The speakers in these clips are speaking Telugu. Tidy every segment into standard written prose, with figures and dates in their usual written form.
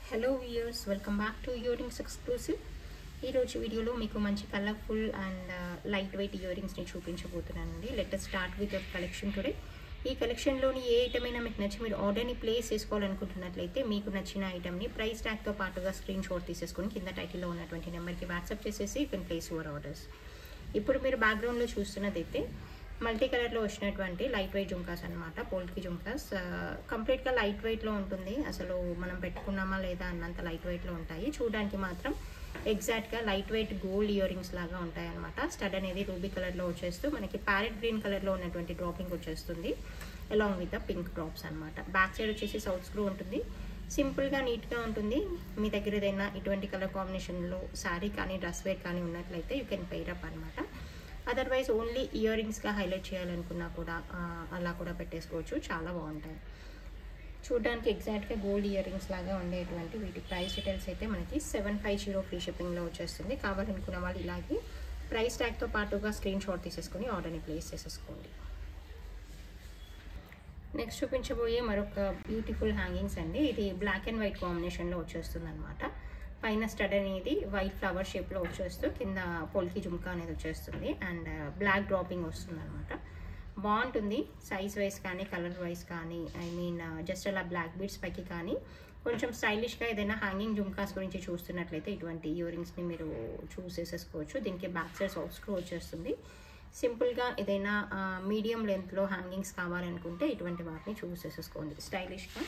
Hello viewers, welcome back to earrings exclusive. ఈరోజు వీడియోలో మీకు మంచి కలర్ఫుల్ అండ్ లైట్ వెయిట్ ఇయరింగ్స్ని చూపించబోతున్నానండి. Let us start with your collection today. ఈ కలెక్షన్లోని ఏ ఐటమ్ అయినా మీకు నచ్చి మీరు ఆర్డర్ని ప్లేస్ చేసుకోవాలనుకుంటున్నట్లయితే మీకు నచ్చిన ఐటమ్ని ప్రైస్ ట్యాగ్తో పాటుగా స్క్రీన్ షాట్ తీసేసుకొని కింద టైటిల్లో ఉన్నటువంటి నెంబర్కి వాట్సాప్ చేసేసి you can place your orders. ఇప్పుడు మీరు బ్యాక్గ్రౌండ్లో చూస్తున్నదైతే మల్టీ కలర్లో వచ్చినటువంటి లైట్ వెయిట్ జుంకాస్ అనమాట. పోల్కి జుంకాస్ కంప్లీట్గా లైట్ వెయిట్లో ఉంటుంది. అసలు మనం పెట్టుకున్నామా లేదా అన్నంత లైట్ వెయిట్లో ఉంటాయి. చూడడానికి మాత్రం ఎగ్జాక్ట్గా లైట్ వెయిట్ గోల్డ్ ఇయరింగ్స్ లాగా ఉంటాయి అనమాట. స్టడ్ అనేది రూబీ కలర్లో వచ్చేస్తూ మనకి ప్యారెట్ గ్రీన్ కలర్లో ఉన్నటువంటి డ్రాపింగ్ వచ్చేస్తుంది along with the pink drops అనమాట. బ్యాక్ సైడ్ వచ్చేసి సౌత్ స్క్రూ ఉంటుంది. సింపుల్గా నీట్గా ఉంటుంది. మీ దగ్గర ఏదైనా ఇటువంటి కలర్ కాంబినేషన్లో శారీ కానీ డ్రెస్ వేర్ కానీ ఉన్నట్లయితే యూ కెన్ పెయిర్ అప్ అనమాట. అదర్వైజ్ ఓన్లీ ఇయర్ రింగ్స్గా హైలైట్ చేయాలనుకున్నా కూడా అలా కూడా పెట్టేసుకోవచ్చు. చాలా బాగుంటాయి. చూడడానికి ఎగ్జాక్ట్గా గోల్డ్ ఇయర్ రింగ్స్ లాగా ఉండేటువంటి వీటి ప్రైస్ డీటెయిల్స్ అయితే మనకి 750 ఫ్రీ షిప్పింగ్లో వచ్చేస్తుంది. కావాలనుకున్న వాళ్ళు ఇలాగే ప్రైస్ ట్యాగ్తో పాటుగా స్క్రీన్ షాట్ తీసేసుకొని ఆర్డర్ని ప్లేస్ చేసేసుకోండి. నెక్స్ట్ చూపించబోయే మరొక బ్యూటిఫుల్ హ్యాంగింగ్స్ అండి. ఇది బ్లాక్ అండ్ వైట్ కాంబినేషన్లో వచ్చేస్తుంది అనమాట. పైన స్టడ్ అనేది వైట్ ఫ్లవర్ షేప్లో వచ్చేస్తూ కింద పోల్కి జుమ్కా అనేది వచ్చేస్తుంది అండ్ బ్లాక్ డ్రాపింగ్ వస్తుంది అనమాట. బాగుంటుంది. సైజ్ వైజ్ కానీ కలర్ వైజ్ కానీ జస్ట్ అలా బ్లాక్ బీడ్స్ పైకి కానీ కొంచెం స్టైలిష్గా ఏదైనా హ్యాంగింగ్ జుమ్కాస్ గురించి చూస్తున్నట్లయితే ఇటువంటి ఇయర్ రింగ్స్ని మీరు చూస్ చేసేసుకోవచ్చు. దీనికి బ్యాక్ సైడ్ సాఫ్ట్ స్క్రూ వచ్చేస్తుంది. సింపుల్గా ఏదైనా మీడియం లెంత్లో హ్యాంగింగ్స్ కావాలనుకుంటే ఇటువంటి వాటిని చూస్ చేసేసుకోండి. స్టైలిష్గా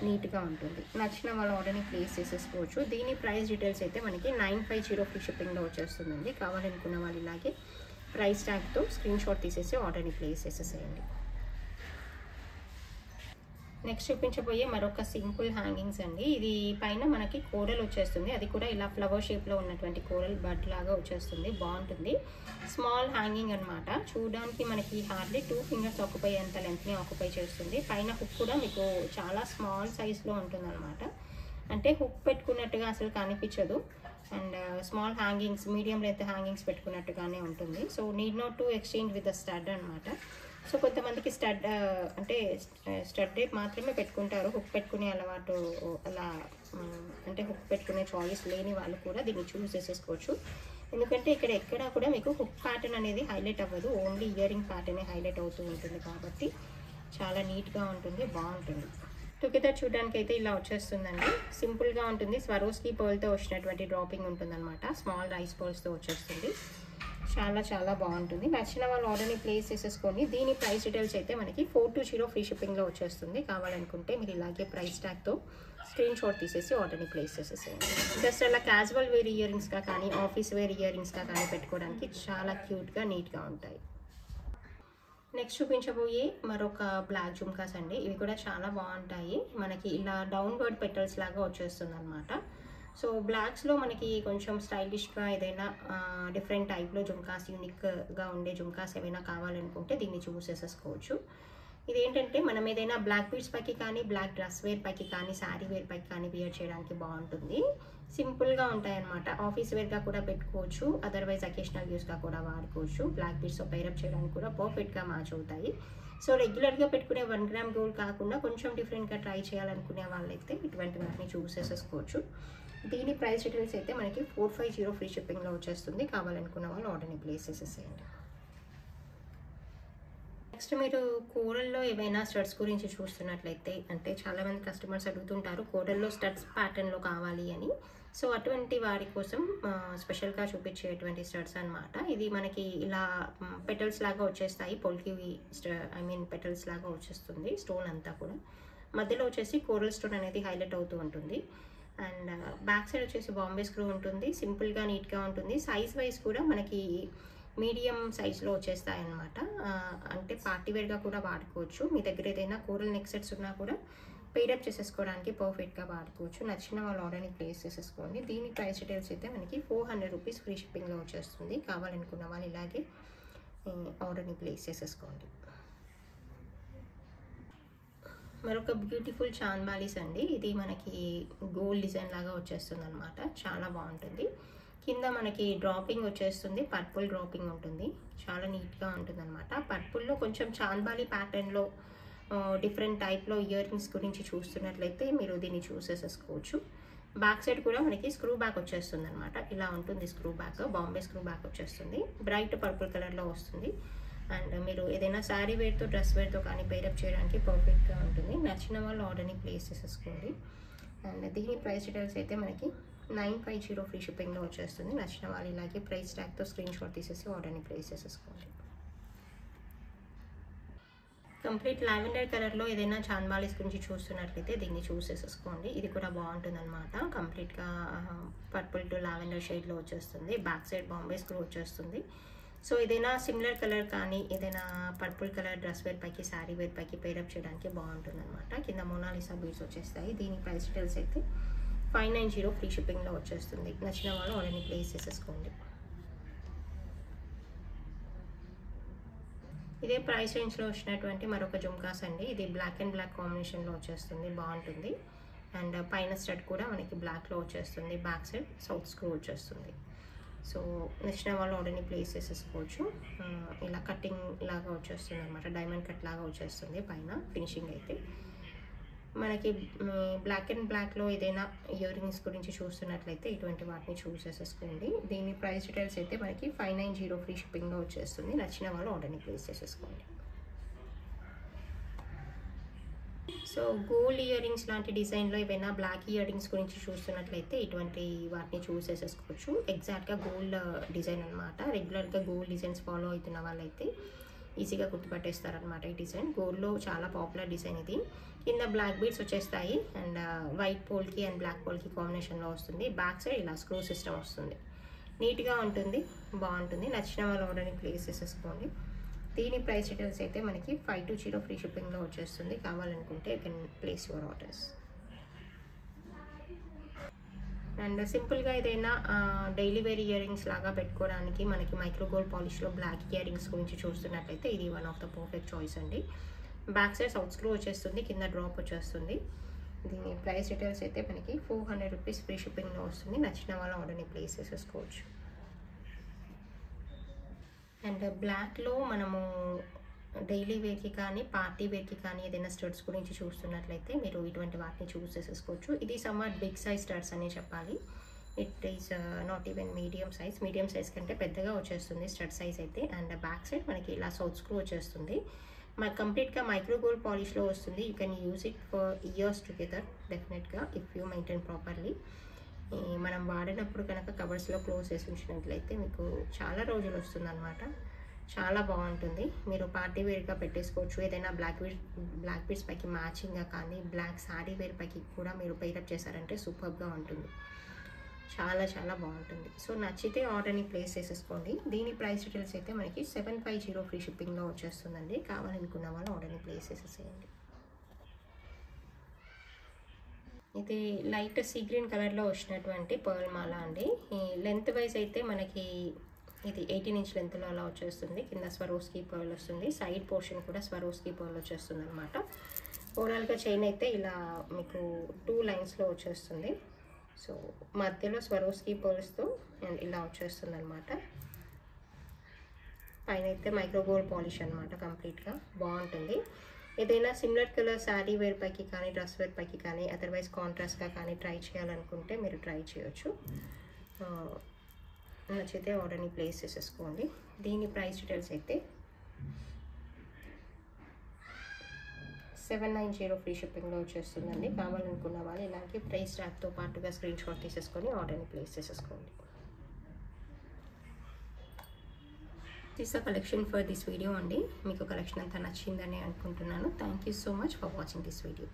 నీట్గా ఉంటుంది. నచ్చిన వాళ్ళ ఆర్డర్ని ప్లేస్ చేసేసుకోవచ్చు. దీని ప్రైస్ డీటెయిల్స్ అయితే మనకి 950 ఫ్రీ షిప్పింగ్లో వచ్చేస్తుందండి. కావాలనుకున్న వాళ్ళు ఇలాగే ప్రైస్ ట్యాగ్తో స్క్రీన్ షాట్ తీసేసి ఆర్డర్ని ప్లేస్ చేసేసేయండి. నెక్స్ట్ చూపించబోయే మరొక సింపుల్ హ్యాంగింగ్స్ అండి. ఇది పైన మనకి కోరల్ వచ్చేస్తుంది. అది కూడా ఇలా ఫ్లవర్ షేప్లో ఉన్నటువంటి కోరల్ బడ్ లాగా వచ్చేస్తుంది. బాగుంటుంది. స్మాల్ హ్యాంగింగ్ అనమాట. చూడడానికి మనకి హార్డ్లీ 2 ఫింగర్స్ ఆక్యుపై అంత లెంత్ని ఆక్యుపై చేస్తుంది. పైన హుక్ కూడా మీకు చాలా స్మాల్ సైజ్లో ఉంటుంది అనమాట. అంటే హుక్ పెట్టుకున్నట్టుగా అసలు కనిపించదు. And small hangings, medium length hangings పెట్టుకున్నట్టుగానే ఉంటుంది. So need not to exchange with the stud అనమాట. సో కొంతమందికి స్టడ్ అంటే స్టడ్ టైప్ మాత్రమే పెట్టుకుంటారు. హుక్ పెట్టుకునే అలవాటు అలా అంటే హుక్ పెట్టుకునే చాయిస్ లేని వాళ్ళు కూడా దీన్ని చూస్ చేసేసుకోవచ్చు. ఎందుకంటే ఇక్కడ ఎక్కడా కూడా మీకు హుక్ ప్యాటర్న్ అనేది హైలైట్ అవ్వదు. ఓన్లీ ఇయర్ రింగ్ ప్యాటర్నే హైలైట్ అవుతూ ఉంటుంది కాబట్టి చాలా నీట్గా ఉంటుంది. బాగుంటుంది. టుగెదర్ చూడడానికి అయితే ఇలా వచ్చేస్తుందండి. సింపుల్గా ఉంటుంది. స్వరోస్కి పర్ల్తో వచ్చినటువంటి డ్రాపింగ్ ఉంటుందన్నమాట. స్మాల్ రైస్ పర్ల్స్తో వచ్చేస్తుంది. చాలా చాలా బాగుంటుంది. నచ్చిన వాళ్ళు ఆర్డర్ని ప్లేస్ చేసేసుకోండి. దీని ప్రైస్ డీటెయిల్స్ అయితే మనకి 420 ఫ్రీ షిప్పింగ్లో వచ్చేస్తుంది. కావాలనుకుంటే మీరు ఇలాగే ప్రైస్ ట్యాగ్తో స్క్రీన్ షాట్ తీసేసి ఆర్డర్ని ప్లేస్ చేసేసేయండి. జస్ట్ అలా క్యాజువల్ వేర్ ఇయర్ రింగ్స్గా కానీ ఆఫీస్ వేర్ ఇయర్ రింగ్స్గా కానీ పెట్టుకోవడానికి చాలా క్యూట్గా నీట్గా ఉంటాయి. నెక్స్ట్ చూపించబోయే మరొక బ్లాక్ జుమ్కాస్ అండి. ఇవి కూడా చాలా బాగుంటాయి. మనకి ఇలా డౌన్వర్డ్ పెటల్స్ లాగా వచ్చేస్తుంది అనమాట. సో బ్లాక్స్లో మనకి కొంచెం స్టైలిష్గా ఏదైనా డిఫరెంట్ టైప్లో జుమ్కాస్, యూనిక్గా ఉండే జుమ్కాస్ ఏమైనా కావాలనుకుంటే దీన్ని చూస్ చేసేసుకోవచ్చు. ఇదేంటంటే మనం ఏదైనా బ్లాక్ బీడ్స్ పైకి కానీ బ్లాక్ డ్రెస్ వేర్ పైకి కానీ శారీ వేర్ పైకి కానీ వియర్ చేయడానికి బాగుంటుంది. సింపుల్గా ఉంటాయి అన్నమాట. ఆఫీస్ వేర్గా కూడా పెట్టుకోవచ్చు. అదర్వైజ్ అకేషనల్ యూస్గా కూడా వాడుకోవచ్చు. బ్లాక్ బీడ్స్తో పైరప్ చేయడానికి కూడా పర్ఫెక్ట్గా మ్యాచ్ అవుతాయి. సో రెగ్యులర్గా పెట్టుకునే 1 గ్రామ్ గోల్డ్ కాకుండా కొంచెం డిఫరెంట్గా ట్రై చేయాలనుకునే వాళ్ళైతే ఇటువంటి వాటిని చూస్ చేసేసుకోవచ్చు. దీని ప్రైస్ డీటెయిల్స్ అయితే మనకి 450 ఫ్రీ షిప్పింగ్లో వచ్చేస్తుంది. కావాలనుకున్న వాళ్ళు ఆర్డర్ని ప్లేస్ చేసేసేయండి. నెక్స్ట్ మీరు కోరల్లో ఏవైనా స్టడ్స్ గురించి చూస్తున్నట్లయితే అంటే చాలామంది కస్టమర్స్ అడుగుతుంటారు కోరల్లో స్టడ్స్ ప్యాటర్న్లో కావాలి అని. సో అటువంటి వారి కోసం స్పెషల్గా చూపించేటువంటి స్టడ్స్ అనమాట. ఇది మనకి ఇలా పెటల్స్ లాగా వచ్చేస్తాయి. పొల్కి పెటల్స్ లాగా వచ్చేస్తుంది. స్టోన్ అంతా కూడా మధ్యలో వచ్చేసి కోరల్ స్టోన్ అనేది హైలైట్ అవుతూ ఉంటుంది. అండ్ బ్యాక్ సైడ్ వచ్చేసి బాంబే స్క్రూ ఉంటుంది. సింపుల్గా నీట్గా ఉంటుంది. సైజ్ వైజ్ కూడా మనకి మీడియం సైజ్లో వచ్చేస్తాయి అన్నమాట. అంటే పార్టీ వేర్గా కూడా వాడుకోవచ్చు. మీ దగ్గర ఏదైనా కోరల్ నెక్ సెట్స్ ఉన్నా కూడా పెయిరప్ చేసేసుకోవడానికి పర్ఫెక్ట్గా వాడుకోవచ్చు. నచ్చిన వాళ్ళు ఆర్డర్ని ప్లేస్ చేసేసుకోండి. దీని ప్రైస్ డీటెయిల్స్ అయితే మనకి 400 రూపీస్ ఫ్రీ షిప్పింగ్లో వచ్చేస్తుంది. కావాలనుకున్న వాళ్ళు ఇలాగే ఆర్డర్ని ప్లేస్ చేసేసుకోండి. మరొక బ్యూటిఫుల్ చాంద్బాలీస్ అండి. ఇది మనకి గోల్డ్ డిజైన్ లాగా వచ్చేస్తుంది అనమాట. చాలా బాగుంటుంది. కింద మనకి డ్రాపింగ్ వచ్చేస్తుంది. పర్పుల్ డ్రాపింగ్ ఉంటుంది. చాలా నీట్గా ఉంటుంది అనమాట. పర్పుల్లో కొంచెం చాంద్బాలీ ప్యాటర్న్లో డిఫరెంట్ టైప్లో ఇయర్ రింగ్స్ గురించి చూస్తున్నట్లయితే మీరు దీన్ని చూస్ చేసేసుకోవచ్చు. బ్యాక్ సైడ్ కూడా మనకి స్క్రూ బ్యాక్ వచ్చేస్తుంది అనమాట. ఇలా ఉంటుంది screw back, Bombay screw back వచ్చేస్తుంది. బ్రైట్ పర్పుల్ కలర్లో వస్తుంది. అండ్ మీరు ఏదైనా శారీ వేర్తో డ్రెస్ వేర్తో కానీ పేరప్ చేయడానికి పర్ఫెక్ట్గా ఉంటుంది. నచ్చిన వాళ్ళు ఆర్డర్ని ప్లేస్ చేసేసుకోండి. అండ్ దీని ప్రైస్ డీటెయిల్స్ అయితే మనకి 950 ఫ్రీ షిప్పింగ్లో వచ్చేస్తుంది. నచ్చిన వాళ్ళు ఇలాగే ప్రైస్ ట్యాగ్తో స్క్రీన్ షాట్ తీసేసి ఆర్డర్ని ప్లేస్ చేసేసుకోండి. కంప్లీట్ లావెండర్ కలర్లో ఏదైనా చాన్బాలీస్ గురించి చూస్తున్నట్లయితే దీన్ని చూస్ చేసేసుకోండి. ఇది కూడా బాగుంటుంది అనమాట. కంప్లీట్గా పర్పుల్ టు లావెండర్ షేడ్లో వచ్చేస్తుంది. బ్యాక్ సైడ్ బాంబే స్క్రూ వచ్చేస్తుంది. సో ఏదైనా సిమిలర్ కలర్ కానీ ఏదైనా పర్పుల్ కలర్ డ్రెస్ వేర్ పైకి శారీ వేర్ పైకి పేరప్ చేయడానికి బాగుంటుంది అనమాట. కింద మోనాలిసా బీడ్స్ వచ్చేస్తాయి. దీని ప్రైస్ డీటెయిల్స్ అయితే 590 ఫ్రీ షిప్పింగ్లో వచ్చేస్తుంది. నచ్చిన వాళ్ళు ఆర్డర్ని ప్లేస్ చేసేసుకోండి. ఇదే ప్రైస్ రేంజ్లో వచ్చినటువంటి మరొక జుమ్కాస్ అండి. ఇది బ్లాక్ అండ్ బ్లాక్ కాంబినేషన్లో వచ్చేస్తుంది. బాగుంటుంది. అండ్ పైన స్టడ్ కూడా మనకి బ్లాక్లో వచ్చేస్తుంది. బ్యాక్ సైడ్ సౌత్ స్క్రూ వచ్చేస్తుంది. సో నచ్చిన వాళ్ళు ఆర్డర్ని ప్లేస్ చేసేసుకోవచ్చు. ఇలా కటింగ్ లాగా వచ్చేస్తుంది అనమాట. డైమండ్ కట్ లాగా వచ్చేస్తుంది పైన ఫినిషింగ్ అయితే. మనకి బ్లాక్ అండ్ బ్లాక్లో ఏదైనా ఇయర్ రింగ్స్ గురించి చూస్తున్నట్లయితే ఇటువంటి వాటిని చూస్ చేసేసుకోండి. దీని ప్రైస్ డీటెయిల్స్ అయితే మనకి 590 ఫ్రీ షిప్పింగ్లో వచ్చేస్తుంది. నచ్చిన వాళ్ళు ఆర్డర్ని ప్లేస్ చేసేసుకోండి. సో గోల్డ్ ఇయర్ రింగ్స్ లాంటి డిజైన్లో ఏవైనా బ్లాక్ ఇయర్ రింగ్స్ గురించి చూస్తున్నట్లయితే ఇటువంటి వాటిని చూస్ చేసేసుకోవచ్చు. ఎగ్జాక్ట్గా గోల్డ్ డిజైన్ అనమాట. రెగ్యులర్గా గోల్డ్ డిజైన్స్ ఫాలో అవుతున్న వాళ్ళైతే ఈజీగా గుర్తుపట్టేస్తారనమాట. ఈ డిజైన్ గోల్డ్లో చాలా పాపులర్ డిజైన్ ఇది. కింద బ్లాక్ బీడ్స్ వచ్చేస్తాయి. అండ్ వైట్ పోల్కి అండ్ బ్లాక్ పోల్కి కాంబినేషన్లో వస్తుంది. బ్యాక్ సైడ్ ఇలా స్క్రూ సిస్టమ్ వస్తుంది. నీట్గా ఉంటుంది, బాగుంటుంది. నచ్చిన వాళ్ళు ఆర్డర్ని ప్లేస్ చేసేసుకోండి. దీని ప్రైస్ డీటెయిల్స్ అయితే మనకి 520 ఫ్రీ షిప్పింగ్లో వచ్చేస్తుంది. కావాలనుకుంటే you can place your orders. And సింపుల్గా ఏదైనా డైలీ వేర్ ఇయర్ రింగ్స్ లాగా పెట్టుకోవడానికి మనకి మైక్రో గోల్డ్ పాలిష్లో బ్లాక్ ఇయర్ రింగ్స్ గురించి చూస్తున్నట్లయితే ఇది one of the perfect choice అండి. బ్యాక్ సైడ్ సౌత్ స్క్రూ వచ్చేస్తుంది. కింద డ్రాప్ వచ్చేస్తుంది. దీని ప్రైస్ డీటెయిల్స్ అయితే మనకి 400 రూపీస్ ఫ్రీ షిప్పింగ్లో వస్తుంది. నచ్చిన వాళ్ళ ఆర్డర్ని ప్లేస్ చేసేసుకోవచ్చు. అండ్ బ్లాక్లో మనము డైలీ వేర్కి కానీ పార్టీ వేర్కి కానీ ఏదైనా స్టడ్స్ గురించి చూస్తున్నట్లయితే మీరు ఇటువంటి వాటిని చూస్ చేసేసుకోవచ్చు. ఇది సమ్వాట్ బిగ్ సైజ్ స్టడ్స్ అనే చెప్పాలి. It is not even medium size కంటే పెద్దగా వచ్చేస్తుంది స్టడ్ సైజ్ అయితే. అండ్ బ్యాక్ సైడ్ మనకి ఇలా సౌత్ స్క్రూ వచ్చేస్తుంది. కంప్లీట్గా మైక్రో గోల్డ్ పాలిష్లో వస్తుంది. You can use it for years together డెఫినెట్గా ఇఫ్ యూ మెయింటైన్ ప్రాపర్లీ. మనం వాడినప్పుడు కనుక కవర్స్లో క్లోజ్ చేసి ఉంచినట్లయితే మీకు చాలా రోజులు వస్తుంది అనమాట. చాలా బాగుంటుంది. మీరు పార్టీ వేర్గా పెట్టేసుకోవచ్చు. ఏదైనా బ్లాక్ బీడ్స్ పైకి మ్యాచింగ్గా కానీ బ్లాక్ శారీ వేర్ పైకి కూడా మీరు పేరప్ చేశారంటే సూపర్గా ఉంటుంది. చాలా చాలా బాగుంటుంది. సో నచ్చితే ఆర్డర్ని ప్లేస్ చేసేసుకోండి. దీని ప్రైస్ డీటెయిల్స్ అయితే మనకి 750 ఫ్రీ షిప్పింగ్లో వచ్చేస్తుందండి. కావాలనుకున్న వాళ్ళు ఆర్డర్ని ప్లేస్ చేసేసేయండి. ఇది లైట్ సీ గ్రీన్ కలర్లో వచ్చినటువంటి పర్ల్ మాల అండి. ఈ లెంత్ వైజ్ అయితే మనకి ఇది 18 ఇంచ్ లెంత్లో అలా వచ్చేస్తుంది. కింద స్వరోస్కీ పర్ల్ వస్తుంది. సైడ్ పోర్షన్ కూడా స్వరోస్కీ పర్ల్ వచ్చేస్తుంది అనమాట. ఓవరాల్గా చైన్ అయితే ఇలా మీకు 2 లైన్స్లో వచ్చేస్తుంది. సో మధ్యలో స్వరోస్కీ పర్ల్స్తో అండ్ ఇలా వచ్చేస్తుంది అనమాట. పైన అయితే మైక్రో గోల్డ్ పాలిష్ అనమాట. కంప్లీట్గా బాగుంటుంది. ఏదైనా సిమిలర్ కలర్ శారీ వేర్ పైకి కానీ డ్రెస్ వేర్ పైకి కానీ అదర్వైజ్ కాంట్రాస్ట్గా కానీ ట్రై చేయాలనుకుంటే మీరు ట్రై చేయొచ్చు. నచ్చితే ఆర్డర్ని ప్లేస్ చేసేసుకోండి. దీని ప్రైస్ డీటెయిల్స్ అయితే 790 ఫ్రీ షిప్పింగ్లో వచ్చేస్తుందండి. కావాలనుకున్న వాళ్ళు ఇలాంటి ప్రైస్ ట్యాగ్తో పాటుగా స్క్రీన్ షాట్ తీసేసుకొని ఆర్డర్ని ప్లేస్ చేసేసుకోండి. This a collection for this video అండి. మీకు కలెక్షన్ అంతా నచ్చిందని అనుకుంటున్నాను. Thank you so much for watching this video.